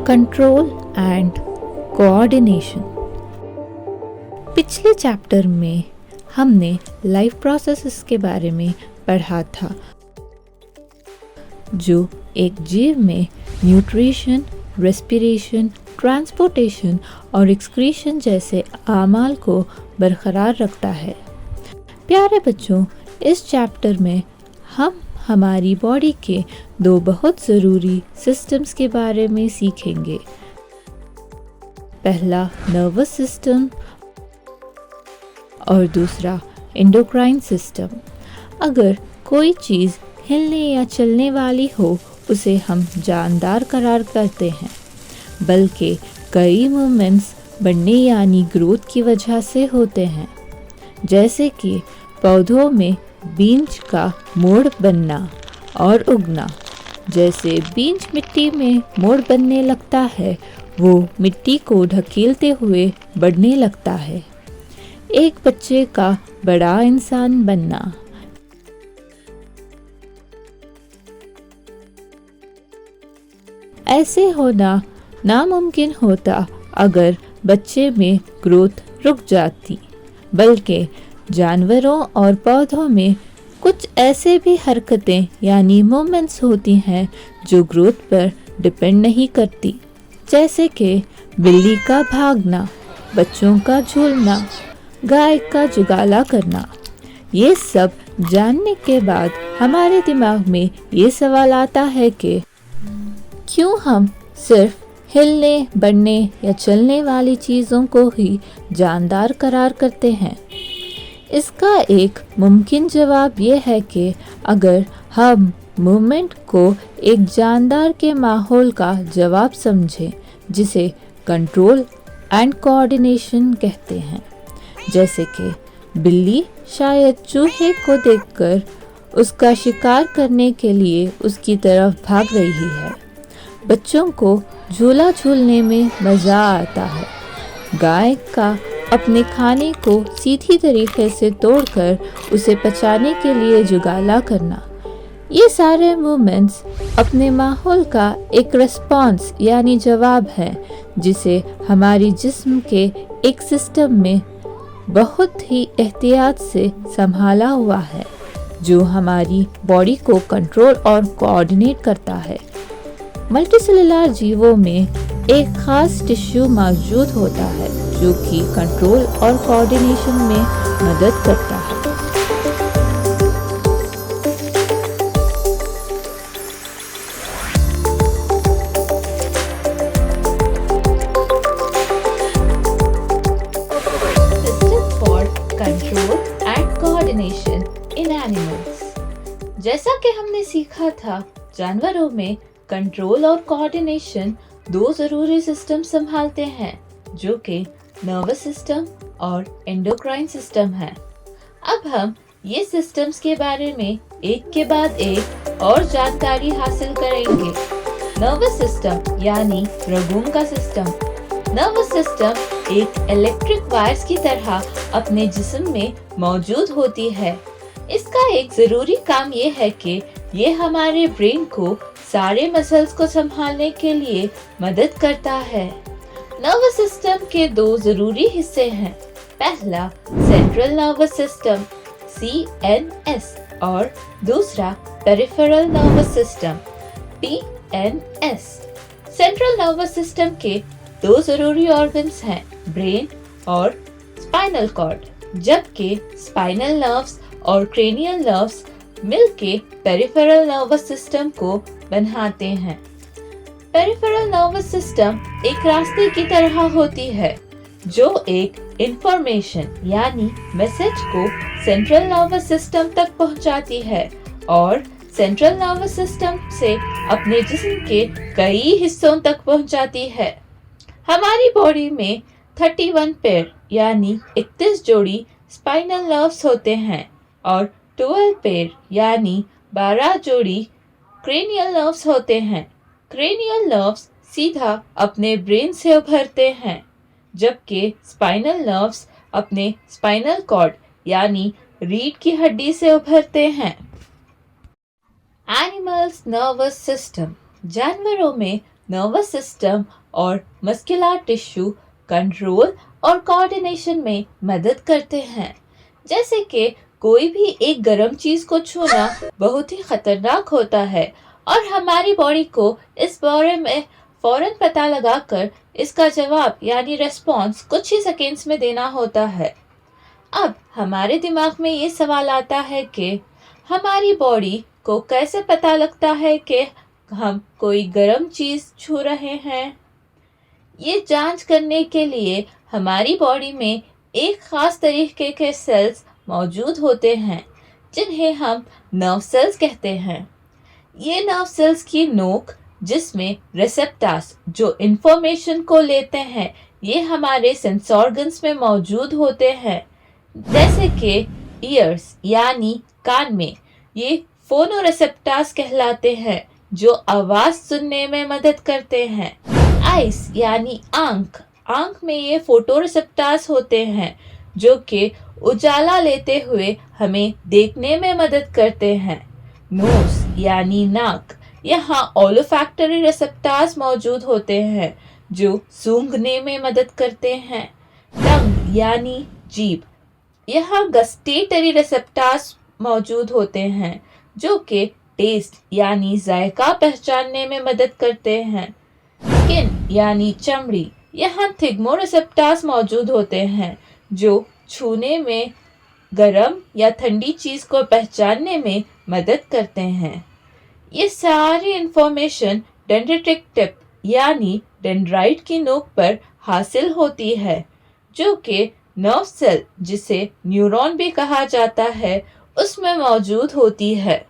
Control and coordination. पिछले chapter में हमने लाइफ प्रोसेसेस के बारे में पढ़ा था, जो एक जीव में न्यूट्रिशन, रेस्पिरेशन, ट्रांसपोर्टेशन और एक्सक्रीशन जैसे आमाल को बरकरार रखता है। प्यारे बच्चों, इस चैप्टर में हम हमारी बॉडी के दो बहुत ज़रूरी सिस्टम्स के बारे में सीखेंगे। पहला नर्वस सिस्टम और दूसरा एंडोक्राइन सिस्टम। अगर कोई चीज़ हिलने या चलने वाली हो, उसे हम जानदार करार करते हैं, बल्कि कई मूवमेंट्स बढ़ने यानी ग्रोथ की वजह से होते हैं, जैसे कि पौधों में बीज का मोड़ बनना और उगना। जैसे बीज मिट्टी में मोड़ बनने लगता है, वो मिट्टी को ढकेलते हुए बढ़ने लगता है। एक बच्चे का बड़ा इंसान बनना। ऐसे होना नामुमकिन होता अगर बच्चे में ग्रोथ रुक जाती, बल्कि जानवरों और पौधों में कुछ ऐसे भी हरकतें यानी मूवमेंट्स होती हैं जो ग्रोथ पर डिपेंड नहीं करती, जैसे कि बिल्ली का भागना, बच्चों का झूलना, गाय का जुगाला करना। ये सब जानने के बाद हमारे दिमाग में ये सवाल आता है कि क्यों हम सिर्फ हिलने, बढ़ने या चलने वाली चीज़ों को ही जानदार करार करते हैं। इसका एक मुमकिन जवाब यह है कि अगर हम मूवमेंट को एक जानदार के माहौल का जवाब समझें, जिसे कंट्रोल एंड कोऑर्डिनेशन कहते हैं। जैसे कि बिल्ली शायद चूहे को देखकर उसका शिकार करने के लिए उसकी तरफ भाग रही है। बच्चों को झूला झूलने में मज़ा आता है। गाय का अपने खाने को सीधी तरीके से तोड़कर उसे पचाने के लिए जुगाला करना। ये सारे मूवमेंट्स अपने माहौल का एक रिस्पॉन्स यानी जवाब है, जिसे हमारी जिस्म के एक सिस्टम में बहुत ही एहतियात से संभाला हुआ है, जो हमारी बॉडी को कंट्रोल और कोऑर्डिनेट करता है। मल्टीसेलुलर जीवों में एक खास टिश्यू मौजूद होता है जो कि कंट्रोल और कोऑर्डिनेशन में मदद करता है। System for control and coordination in animals. जैसा कि हमने सीखा था, जानवरों में कंट्रोल और कोऑर्डिनेशन दो ज़रूरी सिस्टम संभालते हैं, जो कि नर्वस सिस्टम और एंडोक्राइन सिस्टम है। अब हम ये सिस्टम्स के बारे में एक के बाद एक और जानकारी हासिल करेंगे। नर्वस सिस्टम यानी रगों का सिस्टम। नर्वस सिस्टम एक इलेक्ट्रिक वायर्स की तरह अपने जिस्म में मौजूद होती है। इसका एक ज़रूरी काम ये है कि ये हमारे ब्रेन को सारे मसल्स को संभालने के लिए मदद करता है। नर्वस सिस्टम के दो जरूरी हिस्से हैं। पहला सेंट्रल नर्वस सिस्टम CNS और दूसरा peripheral nervous system PNS। Central nervous system के दो जरूरी ऑर्गन्स हैं, ब्रेन और स्पाइनल कॉर्ड, जबकि स्पाइनल नर्व्स और क्रेनियल नर्व्स मिलके पेरिफेरल नर्वस सिस्टम को बनाते हैं। पेरिफेरल नर्वस सिस्टम एक रास्ते की तरह होती है जो एक इंफॉर्मेशन यानी मैसेज को सेंट्रल नर्वस सिस्टम तक पहुंचाती है और सेंट्रल नर्वस सिस्टम से अपने जिस्म के कई हिस्सों तक पहुंचाती है। हमारी बॉडी में 31 पेयर यानी 31 जोड़ी स्पाइनल नर्व्स होते हैं और 12 पेयर यानी 12 जोड़ी क्रेनियल नर्व्स होते हैं। क्रेनियल नर्व्स सीधा अपने ब्रेन से उभरते हैं, जबकि स्पाइनल नर्व्स अपने स्पाइनल कॉर्ड यानी रीढ़ की हड्डी से उभरते हैं। Animals nervous system. जानवरों में नर्वस सिस्टम और मस्कुलर टिश्यू कंट्रोल और कोऑर्डिनेशन में मदद करते हैं। जैसे कि कोई भी एक गर्म चीज को छूना बहुत ही खतरनाक होता है और हमारी बॉडी को इस बारे में फौरन पता लगाकर इसका जवाब यानी रेस्पॉन्स कुछ ही सेकेंड्स में देना होता है। अब हमारे दिमाग में ये सवाल आता है कि हमारी बॉडी को कैसे पता लगता है कि हम कोई गर्म चीज छू रहे हैं। ये जांच करने के लिए हमारी बॉडी में एक खास तरीके के सेल्स मौजूद होते हैं जिन्हें हम नर्व सेल्स कहते हैं। ये नर्व सेल्स की नोक जिसमें रिसेप्टर्स जो इंफॉर्मेशन को लेते हैं ये हमारे सेंस ऑर्गन्स में मौजूद होते हैं, जैसे कि ईयर्स यानी कान में ये फोनोरिसेप्टर्स कहलाते हैं जो आवाज सुनने में मदद करते हैं। आइस यानी आंख, आंख में ये फोटोरिसेप्टर्स होते हैं जो कि उजाला लेते हुए हमें देखने में मदद करते हैं। नोज यानी नाक, यहाँ ओलोफैक्टरी रिसेप्टर्स मौजूद होते हैं जो सूंघने में मदद करते हैं। टंग यानी जीभ, यहाँ गस्टेटरी रिसेप्टर्स मौजूद होते हैं जो कि टेस्ट यानी जायका पहचानने में मदद करते हैं। स्किन यानी चमड़ी, यहाँ थिग्मोरिसेप्टर्स मौजूद होते हैं जो छूने में गर्म या ठंडी चीज को पहचानने में मदद करते हैं। ये सारी इंफॉर्मेशन डेंड्रिटिक टिप यानी डेंड्राइट की नोक पर हासिल होती है जो कि नर्व सेल जिसे न्यूरॉन भी कहा जाता है उसमें मौजूद होती है।